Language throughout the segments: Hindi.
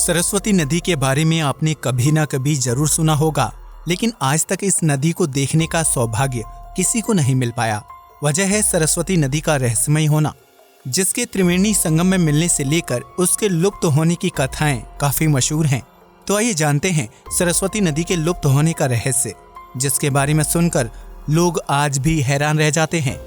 सरस्वती नदी के बारे में आपने कभी ना कभी जरूर सुना होगा, लेकिन आज तक इस नदी को देखने का सौभाग्य किसी को नहीं मिल पाया। वजह है सरस्वती नदी का रहस्यमय होना, जिसके त्रिवेणी संगम में मिलने से लेकर उसके लुप्त होने की कथाएं काफी मशहूर हैं। तो आइए जानते हैं सरस्वती नदी के लुप्त होने का रहस्य, जिसके बारे में सुनकर लोग आज भी हैरान रह जाते हैं।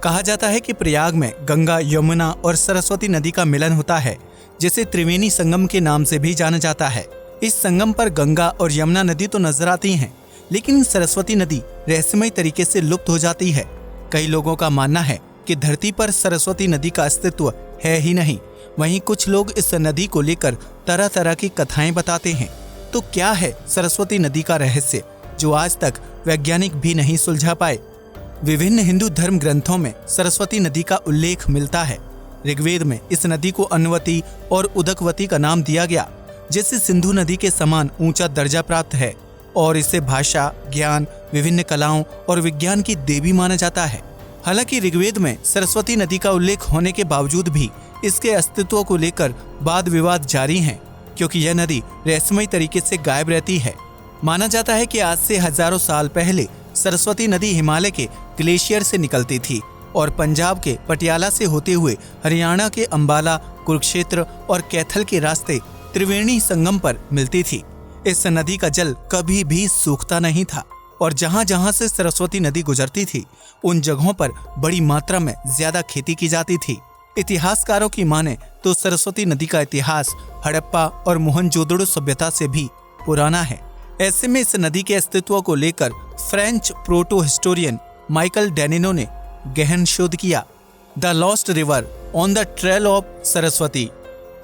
कहा जाता है कि प्रयाग में गंगा, यमुना और सरस्वती नदी का मिलन होता है, जिसे त्रिवेणी संगम के नाम से भी जाना जाता है। इस संगम पर गंगा और यमुना नदी तो नजर आती हैं, लेकिन सरस्वती नदी रहस्यमय तरीके से लुप्त हो जाती है। कई लोगों का मानना है कि धरती पर सरस्वती नदी का अस्तित्व है ही नहीं। वहीं कुछ लोग इस नदी को लेकर तरह तरह की कथाएं बताते हैं। तो क्या है सरस्वती नदी का रहस्य, जो आज तक वैज्ञानिक भी नहीं सुलझा पाए? विभिन्न हिंदू धर्म ग्रंथों में सरस्वती नदी का उल्लेख मिलता है। ऋग्वेद में इस नदी को अन्वती और उदकवती का नाम दिया गया, जिससे सिंधु नदी के समान ऊंचा दर्जा प्राप्त है और इसे भाषा, ज्ञान, विभिन्न कलाओं और विज्ञान की देवी माना जाता है। हालांकि ऋग्वेद में सरस्वती नदी का उल्लेख होने के बावजूद भी इसके अस्तित्व को लेकर वाद विवाद जारी हैं, क्योंकि यह नदी रहस्यमय तरीके से गायब रहती है। माना जाता है कि आज से हजारों साल पहले सरस्वती नदी हिमालय के ग्लेशियर से निकलती थी और पंजाब के पटियाला से होते हुए हरियाणा के अंबाला, कुरुक्षेत्र और कैथल के रास्ते त्रिवेणी संगम पर मिलती थी। इस नदी का जल कभी भी सूखता नहीं था और जहां जहां से सरस्वती नदी गुजरती थी, उन जगहों पर बड़ी मात्रा में ज्यादा खेती की जाती थी। इतिहासकारों की माने तो सरस्वती नदी का इतिहास हड़प्पा और मोहनजोदड़ो सभ्यता से भी पुराना है। ऐसे में इस नदी के अस्तित्व को लेकर फ्रेंच प्रोटो हिस्टोरियन माइकल डेनिनो ने गहन शोध किया। The lost river on the trail of Saraswati.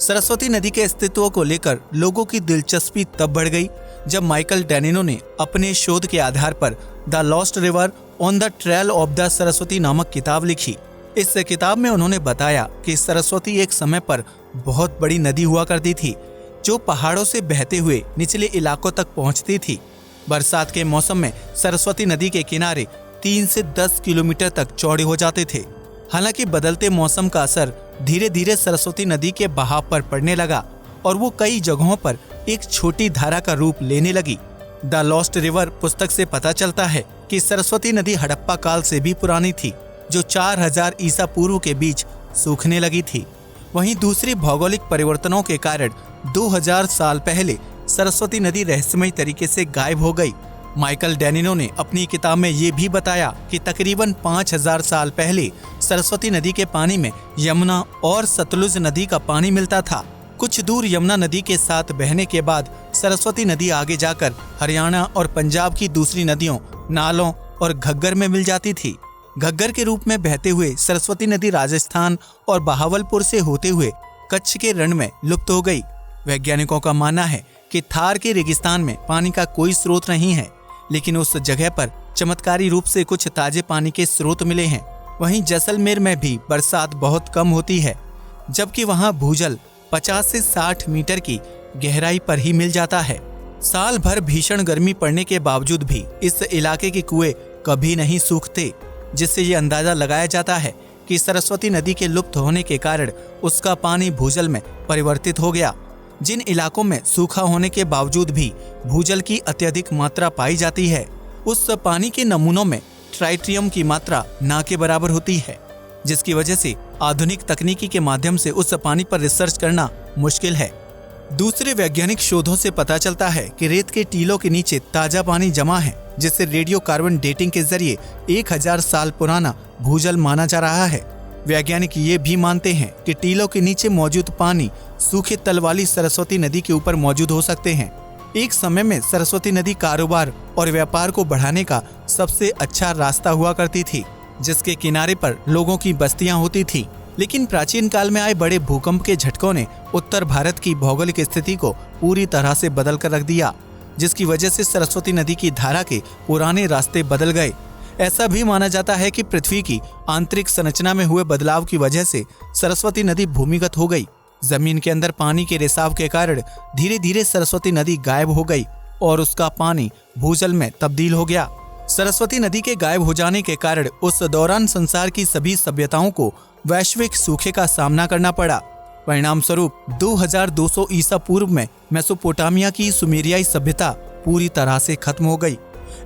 Saraswati नदी के अस्तित्व को लेकर लोगों की दिलचस्पी तब बढ़ गई जब माइकल डेनिनो ने अपने शोध के आधार पर the lost river on the trail of the Saraswati नामक किताब लिखी। इस किताब में उन्होंने बताया कि सरस्वती एक समय पर बहुत बड़ी नदी हुआ करती थी, जो पहाड़ों से बहते हुए निचले इलाकों तक पहुंचती थी। बरसात के मौसम में सरस्वती नदी के किनारे 3 से 10 किलोमीटर तक चौड़े हो जाते थे। हालांकि बदलते मौसम का असर धीरे धीरे सरस्वती नदी के बहाव पर पड़ने लगा और वो कई जगहों पर एक छोटी धारा का रूप लेने लगी। द लॉस्ट रिवर पुस्तक से पता चलता है कि सरस्वती नदी हड़प्पा काल से भी पुरानी थी, जो 4000 ईसा पूर्व के बीच सूखने लगी थी। वहीं दूसरे भौगोलिक परिवर्तनों के कारण 2000 साल पहले सरस्वती नदी रहस्यमय तरीके से गायब हो गई। माइकल डेनिनो ने अपनी किताब में ये भी बताया कि तकरीबन 5000 साल पहले सरस्वती नदी के पानी में यमुना और सतलुज नदी का पानी मिलता था। कुछ दूर यमुना नदी के साथ बहने के बाद सरस्वती नदी आगे जाकर हरियाणा और पंजाब की दूसरी नदियों, नालों और घग्गर में मिल जाती थी। घग्गर के रूप में बहते हुए सरस्वती नदी राजस्थान और बहावलपुर से होते हुए कच्छ के रण में लुप्त हो गई। वैज्ञानिकों का मानना है कि थार के रेगिस्तान में पानी का कोई स्रोत नहीं है, लेकिन उस जगह पर चमत्कारी रूप से कुछ ताजे पानी के स्रोत मिले हैं। वहीं जैसलमेर में भी बरसात बहुत कम होती है, जबकि वहां भूजल 50 से 60 मीटर की गहराई पर ही मिल जाता है। साल भर भीषण गर्मी पड़ने के बावजूद भी इस इलाके के कुएं कभी नहीं सूखते, जिससे ये अंदाजा लगाया जाता है कि सरस्वती नदी के लुप्त होने के कारण उसका पानी भूजल में परिवर्तित हो गया। जिन इलाकों में सूखा होने के बावजूद भी भूजल की अत्यधिक मात्रा पाई जाती है, उस पानी के नमूनों में ट्राइटियम की मात्रा ना के बराबर होती है, जिसकी वजह से आधुनिक तकनीकी के माध्यम से उस पानी पर रिसर्च करना मुश्किल है। दूसरे वैज्ञानिक शोधों से पता चलता है कि रेत के टीलों के नीचे ताजा पानी जमा है, जिससे रेडियो कार्बन डेटिंग के जरिए 1000 साल पुराना भूजल माना जा रहा है। वैज्ञानिक ये भी मानते हैं कि टीलों के नीचे मौजूद पानी सूखे तल वाली सरस्वती नदी के ऊपर मौजूद हो सकते हैं। एक समय में सरस्वती नदी कारोबार और व्यापार को बढ़ाने का सबसे अच्छा रास्ता हुआ करती थी, जिसके किनारे पर लोगों की बस्तियां होती थी। लेकिन प्राचीन काल में आए बड़े भूकंप के झटकों ने उत्तर भारत की भौगोलिक स्थिति को पूरी तरह से बदल कर रख दिया, जिसकी वजह से सरस्वती नदी की धारा के पुराने रास्ते बदल गए। ऐसा भी माना जाता है कि पृथ्वी की आंतरिक संरचना में हुए बदलाव की वजह से सरस्वती नदी भूमिगत हो गई। जमीन के अंदर पानी के रिसाव के कारण धीरे धीरे सरस्वती नदी गायब हो गई और उसका पानी भूजल में तब्दील हो गया। सरस्वती नदी के गायब हो जाने के कारण उस दौरान संसार की सभी सभ्यताओं को वैश्विक सूखे का सामना करना पड़ा। परिणाम स्वरूप 2200 ईसा पूर्व में मेसोपोटामिया की सुमेरियाई सभ्यता पूरी तरह से खत्म हो गई।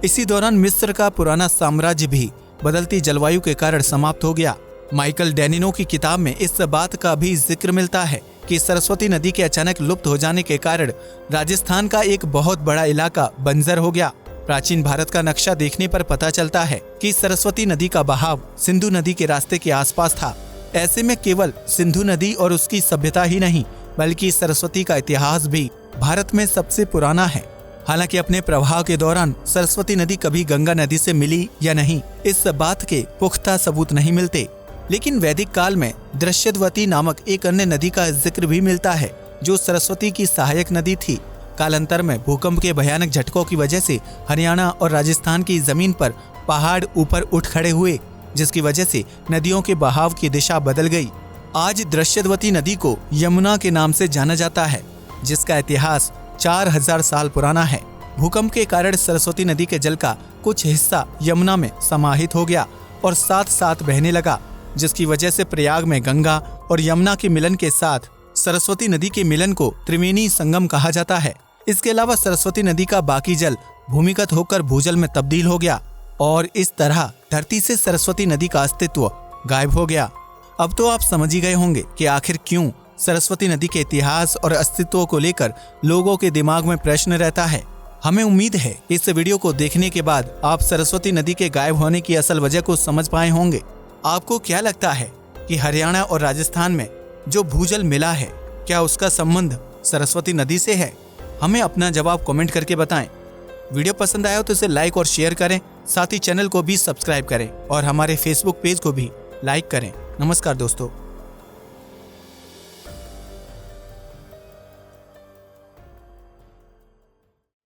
इसी दौरान मिस्र का पुराना साम्राज्य भी बदलती जलवायु के कारण समाप्त हो गया। माइकल डेनिनो की किताब में इस बात का भी जिक्र मिलता है कि सरस्वती नदी के अचानक लुप्त हो जाने के कारण राजस्थान का एक बहुत बड़ा इलाका बंजर हो गया। प्राचीन भारत का नक्शा देखने पर पता चलता है कि सरस्वती नदी का बहाव सिंधु नदी के रास्ते के आसपास था। ऐसे में केवल सिंधु नदी और उसकी सभ्यता ही नहीं बल्कि सरस्वती का इतिहास भी भारत में सबसे पुराना है। हालांकि अपने प्रवाह के दौरान सरस्वती नदी कभी गंगा नदी से मिली या नहीं, इस बात के पुख्ता सबूत नहीं मिलते। लेकिन वैदिक काल में दृश्यवती नामक एक अन्य नदी का जिक्र भी मिलता है जो सरस्वती की सहायक नदी थी। कालांतर में भूकंप के भयानक झटकों की वजह से हरियाणा और राजस्थान की जमीन पर पहाड़ ऊपर उठ खड़े हुए, जिसकी वजह से नदियों के बहाव की दिशा बदल गई। आज दृश्यवती नदी को यमुना के नाम से जाना जाता है, जिसका इतिहास 4000 साल पुराना है। भूकंप के कारण सरस्वती नदी के जल का कुछ हिस्सा यमुना में समाहित हो गया और साथ साथ बहने लगा, जिसकी वजह से प्रयाग में गंगा और यमुना के मिलन के साथ सरस्वती नदी के मिलन को त्रिवेणी संगम कहा जाता है। इसके अलावा सरस्वती नदी का बाकी जल भूमिगत होकर भूजल में तब्दील हो गया और इस तरह धरती से सरस्वती नदी का अस्तित्व गायब हो गया। अब तो आप समझ ही गए होंगे कि आखिर क्यों सरस्वती नदी के इतिहास और अस्तित्व को लेकर लोगों के दिमाग में प्रश्न रहता है। हमें उम्मीद है कि इस वीडियो को देखने के बाद आप सरस्वती नदी के गायब होने की असल वजह को समझ पाए होंगे। आपको क्या लगता है कि हरियाणा और राजस्थान में जो भूजल मिला है, क्या उसका संबंध सरस्वती नदी से है? हमें अपना जवाब कमेंट करके बताएं। वीडियो पसंद आया तो इसे लाइक और शेयर करें, साथ ही चैनल को भी सब्सक्राइब करें और हमारे फेसबुक पेज को भी लाइक करें। नमस्कार दोस्तों।